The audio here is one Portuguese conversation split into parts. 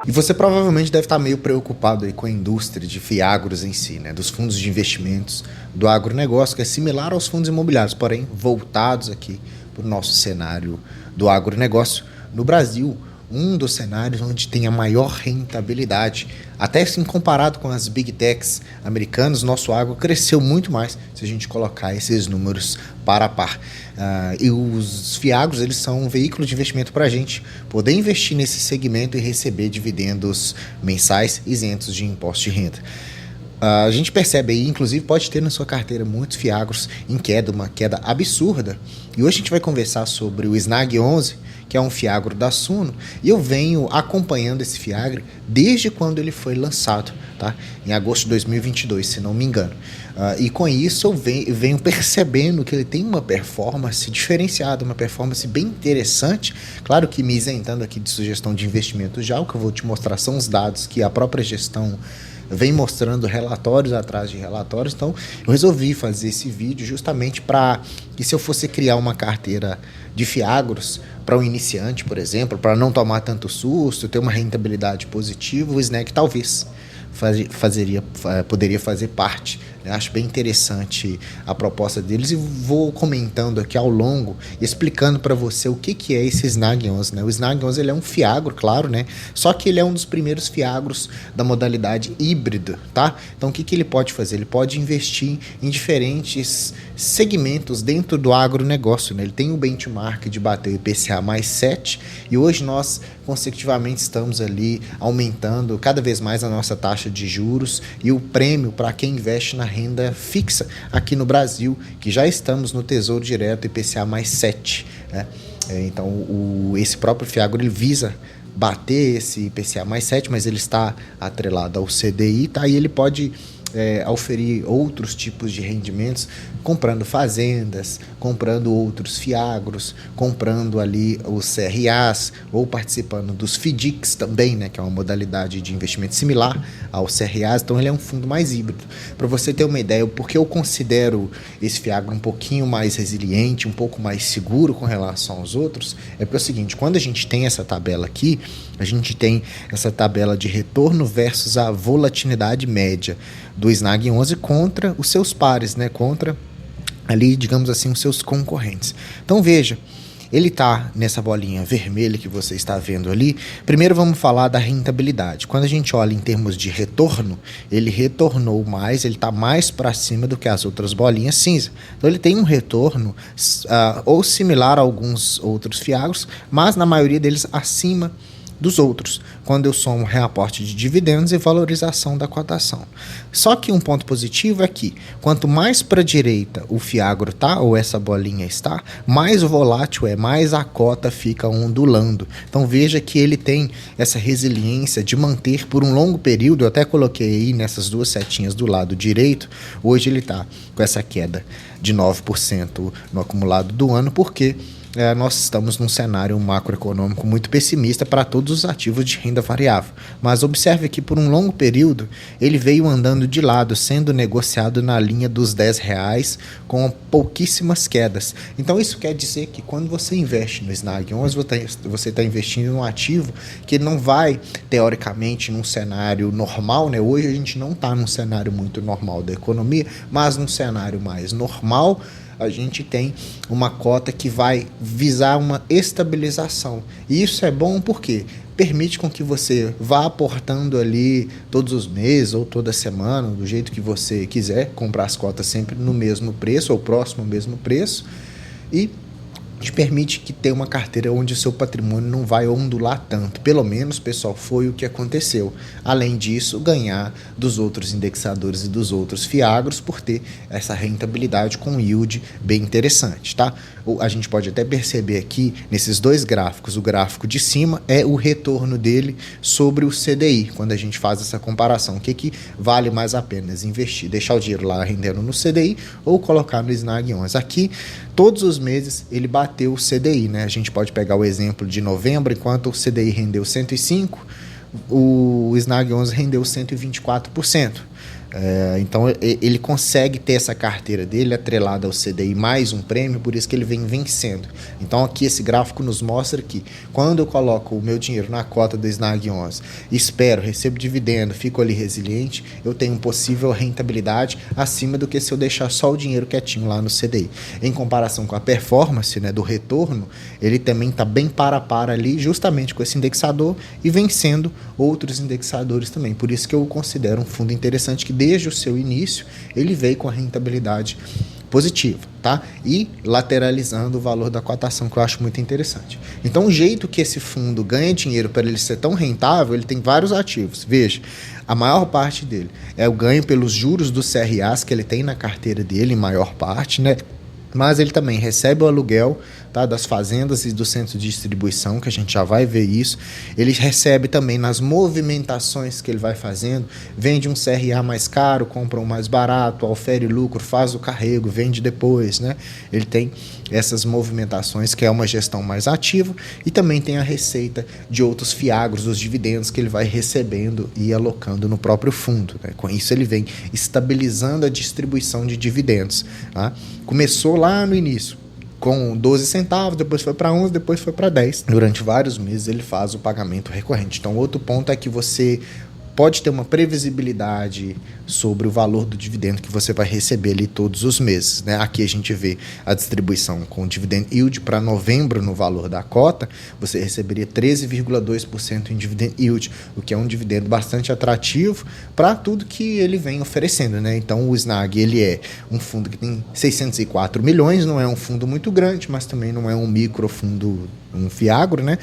E você provavelmente deve estar meio preocupado aí com a indústria de fiagros em si, né? Dos fundos de investimentos do agronegócio, que é similar aos fundos imobiliários, porém voltados aqui para o nosso cenário do agronegócio. No Brasil, um dos cenários onde tem a maior rentabilidade, até assim comparado com as big techs americanas, nosso agro cresceu muito mais se a gente colocar esses números par a par. E os fiagros, eles são um veículo de investimento para a gente poder investir nesse segmento e receber dividendos mensais isentos de imposto de renda. A gente percebe aí, inclusive pode ter na sua carteira muitos fiagros em queda, uma queda absurda. E hoje a gente vai conversar sobre o SNAG 11, que é um fiagro da Suno, e eu venho acompanhando esse fiagro desde quando ele foi lançado, tá? Em agosto de 2022, se não me engano. E com isso eu venho percebendo que ele tem uma performance diferenciada, uma performance bem interessante. Claro que me isentando aqui de sugestão de investimento já, o que eu vou te mostrar são os dados que a própria gestão vem mostrando, relatórios atrás de relatórios. Então eu resolvi fazer esse vídeo justamente para que, se eu fosse criar uma carteira de fiagros para um iniciante, por exemplo, para não tomar tanto susto, ter uma rentabilidade positiva, o SNAG talvez poderia fazer parte. Eu acho bem interessante a proposta deles e vou comentando aqui ao longo, explicando para você o que é esse SNAG 11, né? O SNAG 11 ele é um fiagro, claro, né? Só que ele é um dos primeiros fiagros da modalidade híbrida, tá? Então o que ele pode fazer? Ele pode investir em diferentes segmentos dentro do agronegócio, né? Ele tem um benchmark de bater o IPCA mais 7 e hoje nós consecutivamente estamos ali aumentando cada vez mais a nossa taxa de juros e o prêmio para quem investe na renda fixa aqui no Brasil, que já estamos no Tesouro Direto IPCA mais 7, né? Então esse próprio fiagro ele visa bater esse IPCA mais 7, mas ele está atrelado ao CDI, tá? E ele pode oferir outros tipos de rendimentos, comprando fazendas, comprando outros fiagros, comprando ali os CRAs ou participando dos FDICs também, né, que é uma modalidade de investimento similar aos CRAs. Então ele é um fundo mais híbrido. Para você ter uma ideia, porque eu considero esse fiagro um pouquinho mais resiliente, um pouco mais seguro com relação aos outros, é porque é o seguinte: quando a gente tem essa tabela aqui, a gente tem essa tabela de retorno versus a volatilidade média do SNAG 11 contra os seus pares, né? Contra ali, digamos assim, os seus concorrentes. Então veja, ele está nessa bolinha vermelha que você está vendo ali. Primeiro vamos falar da rentabilidade. Quando a gente olha em termos de retorno, ele retornou mais, ele está mais para cima do que as outras bolinhas cinza. Então ele tem um retorno ou similar a alguns outros fiagros, mas na maioria deles acima dos outros, quando eu somo reaporte de dividendos e valorização da cotação. Só que um ponto positivo é que, quanto mais para a direita o fiagro tá, ou essa bolinha está, mais volátil é, mais a cota fica ondulando. Então veja que ele tem essa resiliência de manter por um longo período. Eu até coloquei aí nessas duas setinhas do lado direito, hoje ele está com essa queda de 9% no acumulado do ano, porque nós estamos num cenário macroeconômico muito pessimista para todos os ativos de renda variável. Mas observe que por um longo período ele veio andando de lado, sendo negociado na linha dos R$10 com pouquíssimas quedas. Então isso quer dizer que quando você investe no SNAG 11, você está investindo em um ativo que não vai, teoricamente, num cenário normal, né? Hoje a gente não está num cenário muito normal da economia, mas num cenário mais normal, a gente tem uma cota que vai visar uma estabilização. E isso é bom porque permite com que você vá aportando ali todos os meses ou toda semana, do jeito que você quiser, comprar as cotas sempre no mesmo preço ou próximo ao mesmo preço, e te permite que tenha uma carteira onde o seu patrimônio não vai ondular tanto. Pelo menos, pessoal, foi o que aconteceu. Além disso, ganhar dos outros indexadores e dos outros fiagros por ter essa rentabilidade com yield bem interessante, tá? A gente pode até perceber aqui, nesses dois gráficos, o gráfico de cima é o retorno dele sobre o CDI, quando a gente faz essa comparação. O que vale mais a pena investir? Deixar o dinheiro lá rendendo no CDI ou colocar no SNAG 11? Aqui, todos os meses, ele bateu o CDI, né? A gente pode pegar o exemplo de novembro, enquanto o CDI rendeu 105%, o SNAG 11 rendeu 124%. Então ele consegue ter essa carteira dele atrelada ao CDI mais um prêmio, por isso que ele vem vencendo. Então aqui esse gráfico nos mostra que quando eu coloco o meu dinheiro na cota do Snag 11, espero, recebo dividendo, fico ali resiliente, eu tenho possível rentabilidade acima do que se eu deixar só o dinheiro quietinho lá no CDI. Em comparação com a performance, né, do retorno, ele também está bem para ali justamente com esse indexador e vencendo outros indexadores também. Por isso que eu considero um fundo interessante que desde o seu início ele veio com a rentabilidade positiva, tá? E lateralizando o valor da cotação, que eu acho muito interessante. Então, o jeito que esse fundo ganha dinheiro para ele ser tão rentável, ele tem vários ativos. Veja, a maior parte dele é o ganho pelos juros dos CRAs que ele tem na carteira dele, em maior parte, né? Mas ele também recebe o aluguel, tá, das fazendas e do centro de distribuição, que a gente já vai ver isso. Ele recebe também nas movimentações que ele vai fazendo, vende um CRA mais caro, compra um mais barato, ofere lucro, faz o carrego, vende depois, né? Ele tem essas movimentações, que é uma gestão mais ativa, e também tem a receita de outros fiagros, os dividendos que ele vai recebendo e alocando no próprio fundo, né? Com isso ele vem estabilizando a distribuição de dividendos, tá? Começou lá no início com 12 centavos, depois foi para 11, depois foi para 10. Durante vários meses ele faz o pagamento recorrente. Então, outro ponto é que você pode ter uma previsibilidade sobre o valor do dividendo que você vai receber ali todos os meses, né? Aqui a gente vê a distribuição com dividend yield para novembro no valor da cota, você receberia 13,2% em dividend yield, o que é um dividendo bastante atrativo para tudo que ele vem oferecendo, né? Então o Snag, ele é um fundo que tem 604 milhões, não é um fundo muito grande, mas também não é um microfundo, um fiagro, né?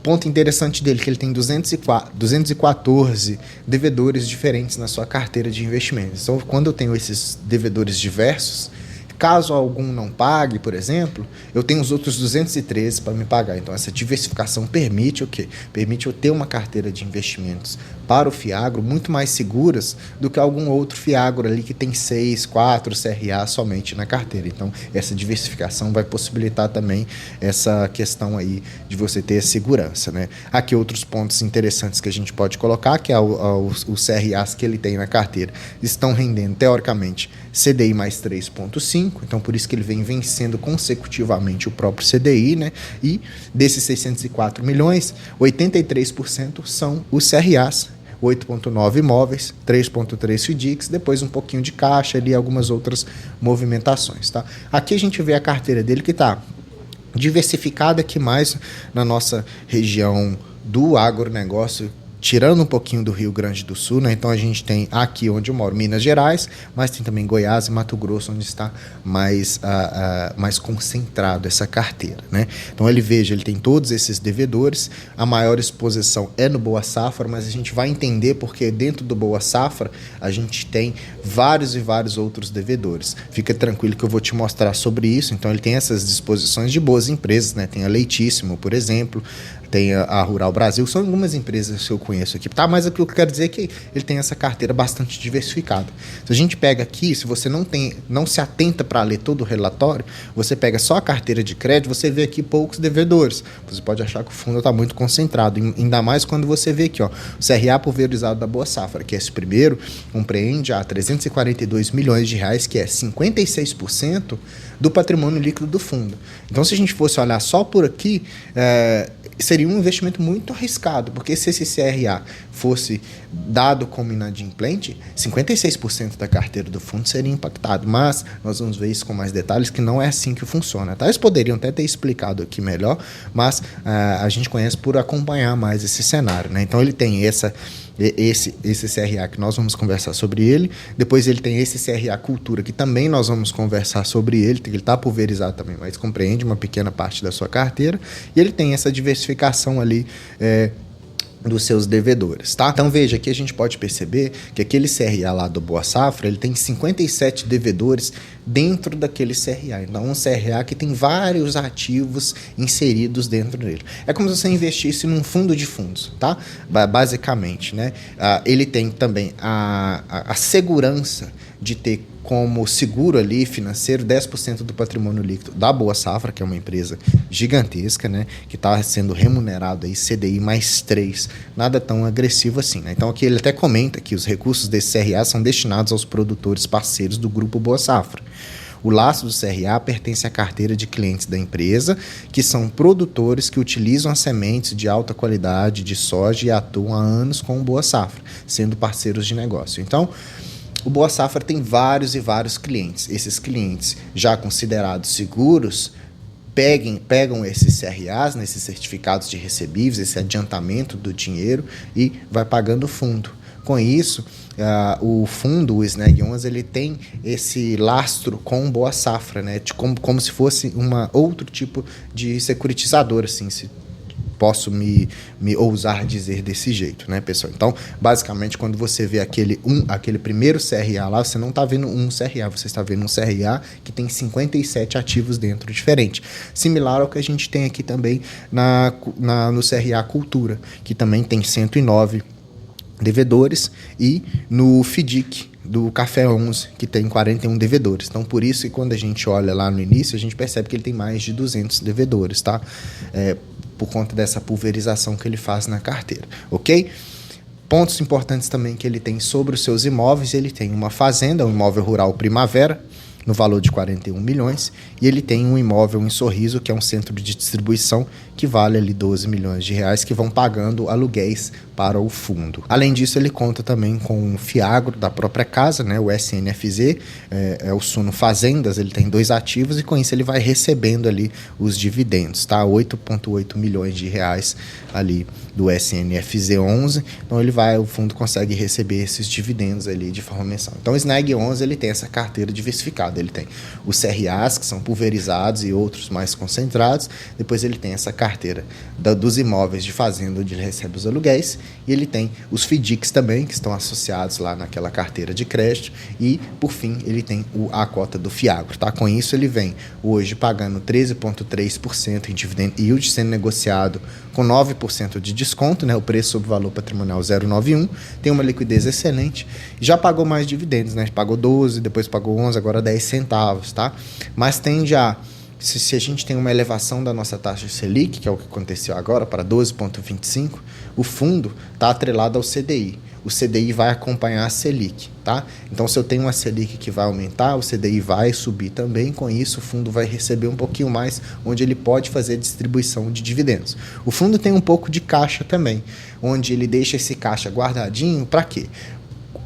Ponto interessante dele que ele tem 214 devedores diferentes na sua carteira de investimentos. Então, quando eu tenho esses devedores diversos, caso algum não pague, por exemplo, eu tenho os outros 213 para me pagar. Então, essa diversificação permite o quê? Permite eu ter uma carteira de investimentos para o fiagro muito mais seguras do que algum outro fiagro ali que tem 6, 4 CRA somente na carteira. Então, essa diversificação vai possibilitar também essa questão aí de você ter segurança, né? Aqui outros pontos interessantes que a gente pode colocar, que é os CRAs que ele tem na carteira, estão rendendo, teoricamente, CDI mais 3,5, então por isso que ele vem vencendo consecutivamente o próprio CDI, né? E desses 604 milhões, 83% são os CRAs, 8,9 imóveis, 3,3 FDICs, depois um pouquinho de caixa ali, algumas outras movimentações, tá? Aqui a gente vê a carteira dele que está diversificada aqui mais na nossa região do agronegócio, tirando um pouquinho do Rio Grande do Sul, né? Então a gente tem aqui onde eu moro, Minas Gerais, mas tem também Goiás e Mato Grosso, onde está mais concentrado essa carteira, né? Então ele tem todos esses devedores, a maior exposição é no Boa Safra, mas a gente vai entender porque dentro do Boa Safra a gente tem vários e vários outros devedores. Fica tranquilo que eu vou te mostrar sobre isso. Então ele tem essas disposições de boas empresas, né? Tem a Leitíssimo, por exemplo, tem a Rural Brasil, são algumas empresas que eu conheço aqui, tá? Mas o que eu quero dizer é que ele tem essa carteira bastante diversificada. Se a gente pega aqui, se você não se atenta para ler todo o relatório, você pega só a carteira de crédito, você vê aqui poucos devedores. Você pode achar que o fundo está muito concentrado, ainda mais quando você vê aqui, ó, o CRA pulverizado da Boa Safra, que é esse primeiro, compreende a 342 milhões de reais, que é 56% do patrimônio líquido do fundo. Então, se a gente fosse olhar só por aqui, seria um investimento muito arriscado, porque se esse CRA fosse dado como inadimplente, 56% da carteira do fundo seria impactado, mas nós vamos ver isso com mais detalhes, que não é assim que funciona, tá? Eles poderiam até ter explicado aqui melhor, mas a gente conhece por acompanhar mais esse cenário, né? Então ele tem esse CRA que nós vamos conversar sobre ele, depois ele tem esse CRA Cultura que também nós vamos conversar sobre ele está pulverizado também, mas compreende uma pequena parte da sua carteira, e ele tem essa diversificação ali dos seus devedores, tá? Então veja, aqui a gente pode perceber que aquele CRA lá do Boa Safra, ele tem 57 devedores dentro daquele CRA, então um CRA que tem vários ativos inseridos dentro dele. É como se você investisse num fundo de fundos, tá? Basicamente, né? Ele tem também a segurança de ter como seguro ali financeiro 10% do patrimônio líquido da Boa Safra, que é uma empresa gigantesca, né, que está sendo remunerado aí CDI mais 3, nada tão agressivo assim, né? Então aqui ele até comenta que os recursos desse CRA são destinados aos produtores parceiros do Grupo Boa Safra. O laço do CRA pertence à carteira de clientes da empresa, que são produtores que utilizam as sementes de alta qualidade de soja e atuam há anos com o Boa Safra, sendo parceiros de negócio. Então, o Boa Safra tem vários e vários clientes. Esses clientes, já considerados seguros, pegam esses CRAs, esses certificados de recebíveis, esse adiantamento do dinheiro e vai pagando o fundo. Com isso, o fundo, o Snag 11, ele tem esse lastro com Boa Safra, né? Como se fosse outro tipo de securitizador, assim, se posso me ousar dizer desse jeito, né, pessoal? Então, basicamente, quando você vê aquele primeiro CRA lá, você não está vendo um CRA, você está vendo um CRA que tem 57 ativos dentro diferente. Similar ao que a gente tem aqui também no CRA Cultura, que também tem 109 devedores, e no FDIC do Café 11, que tem 41 devedores. Então, por isso que quando a gente olha lá no início, a gente percebe que ele tem mais de 200 devedores, tá? Por conta dessa pulverização que ele faz na carteira, ok? Pontos importantes também que ele tem sobre os seus imóveis: ele tem uma fazenda, um imóvel rural Primavera, no valor de 41 milhões, e ele tem um imóvel em Sorriso, que é um centro de distribuição, que vale ali 12 milhões de reais, que vão pagando aluguéis para o fundo. Além disso, ele conta também com o fiagro da própria casa, né, o SNFZ, é o Suno Fazendas. Ele tem 2 ativos e com isso ele vai recebendo ali os dividendos, tá? 8,8 milhões de reais ali do SNFZ 11, então o fundo consegue receber esses dividendos ali de forma mensal. Então o Snag 11 ele tem essa carteira diversificada, ele tem os CRAs, que são pulverizados, e outros mais concentrados. Depois ele tem essa carteira dos imóveis de fazenda, onde ele recebe os aluguéis, e ele tem os FDICs também, que estão associados lá naquela carteira de crédito, e por fim ele tem a cota do fiagro, tá? Com isso ele vem hoje pagando 13,3% em dividend yield, sendo negociado com 9% de desconto, né? O preço sobre o valor patrimonial 0,91, tem uma liquidez excelente, já pagou mais dividendos, né? Pagou 12, depois pagou 11, agora 10 centavos, tá? Mas tem já, se a gente tem uma elevação da nossa taxa Selic, que é o que aconteceu agora, para 12,25, o fundo está atrelado ao CDI. O CDI vai acompanhar a Selic, tá? Então, se eu tenho uma Selic que vai aumentar, o CDI vai subir também. Com isso, o fundo vai receber um pouquinho mais, onde ele pode fazer distribuição de dividendos. O fundo tem um pouco de caixa também, onde ele deixa esse caixa guardadinho para quê?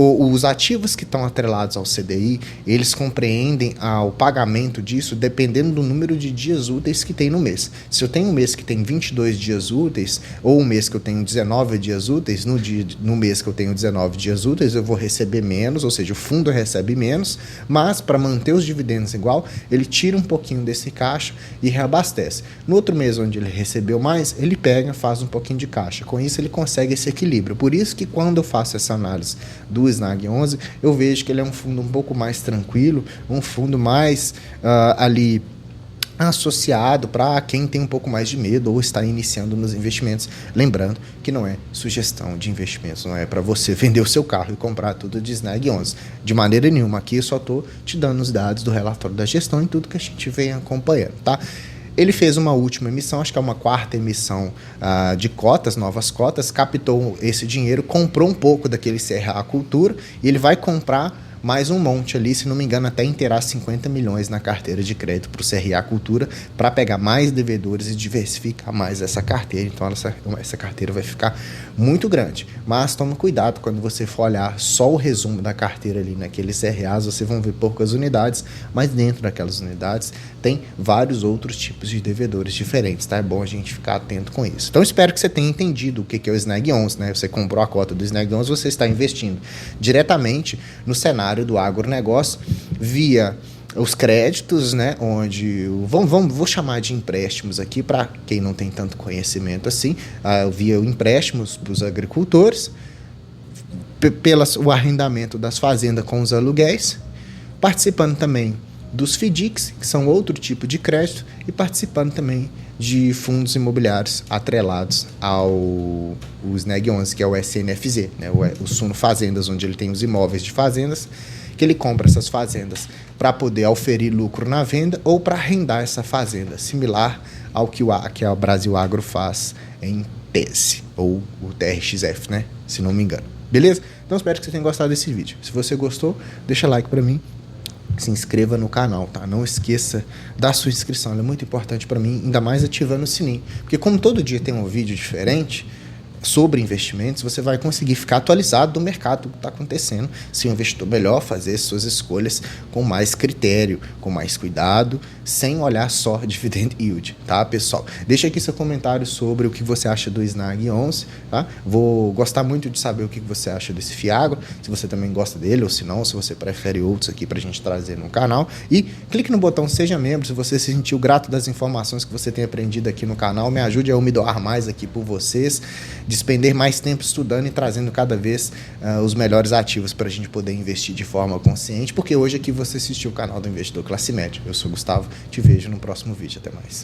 Os ativos que estão atrelados ao CDI, eles compreendem o pagamento disso dependendo do número de dias úteis que tem no mês. Se eu tenho um mês que tem 22 dias úteis, ou um mês que eu tenho 19 dias úteis, no mês que eu tenho 19 dias úteis, eu vou receber menos, ou seja, o fundo recebe menos, mas para manter os dividendos igual, ele tira um pouquinho desse caixa e reabastece. No outro mês onde ele recebeu mais, ele pega, faz um pouquinho de caixa. Com isso, ele consegue esse equilíbrio. Por isso que quando eu faço essa análise do Snag 11, eu vejo que ele é um fundo um pouco mais tranquilo, um fundo mais ali associado para quem tem um pouco mais de medo ou está iniciando nos investimentos. Lembrando que não é sugestão de investimentos, não é para você vender o seu carro e comprar tudo de Snag 11. De maneira nenhuma, aqui eu só estou te dando os dados do relatório da gestão e tudo que a gente vem acompanhando, tá? Ele fez uma última emissão, acho que é uma 4ª emissão de cotas, novas cotas, captou esse dinheiro, comprou um pouco daquele CRA Cultura, e ele vai comprar mais um monte ali, se não me engano, até inteirar 50 milhões na carteira de crédito para o CRA Cultura, para pegar mais devedores e diversificar mais essa carteira. Então essa carteira vai ficar muito grande. Mas toma cuidado quando você for olhar só o resumo da carteira ali naqueles CRAs, vocês vão ver poucas unidades, mas dentro daquelas unidades tem vários outros tipos de devedores diferentes, tá? É bom a gente ficar atento com isso. Então espero que você tenha entendido o que é o Snag 11, né? Você comprou a cota do Snag 11, você está investindo diretamente no cenário do agronegócio via os créditos, né, onde vou chamar de empréstimos aqui para quem não tem tanto conhecimento assim, via empréstimos para os agricultores, o arrendamento das fazendas com os aluguéis, participando também dos FDICs, que são outro tipo de crédito, e participando também de fundos imobiliários atrelados ao Snag 11, que é o SNFZ, né, o Suno Fazendas, onde ele tem os imóveis de fazendas, que ele compra essas fazendas para poder auferir lucro na venda ou para arrendar essa fazenda, similar ao que a Brasil Agro faz em tese, ou o TRXF, né? Se não me engano. Beleza? Então espero que você tenha gostado desse vídeo. Se você gostou, deixa like para mim. Se inscreva no canal, tá? Não esqueça da sua inscrição, ela é muito importante para mim, ainda mais ativando o sininho. Porque como todo dia tem um vídeo diferente sobre investimentos, você vai conseguir ficar atualizado do mercado que está acontecendo, ser um investidor melhor, fazer suas escolhas com mais critério, com mais cuidado, sem olhar só dividend yield, tá, pessoal? Deixa aqui seu comentário sobre o que você acha do Snag 11, tá? Vou gostar muito de saber o que você acha desse Fiagro, se você também gosta dele ou se não, se você prefere outros aqui para a gente trazer no canal. E clique no botão Seja Membro, se você se sentiu grato das informações que você tem aprendido aqui no canal, me ajude a eu me doar mais aqui por vocês, despender mais tempo estudando e trazendo cada vez os melhores ativos para a gente poder investir de forma consciente, porque hoje aqui você assistiu o canal do Investidor Classe Média. Eu sou o Gustavo, te vejo no próximo vídeo. Até mais.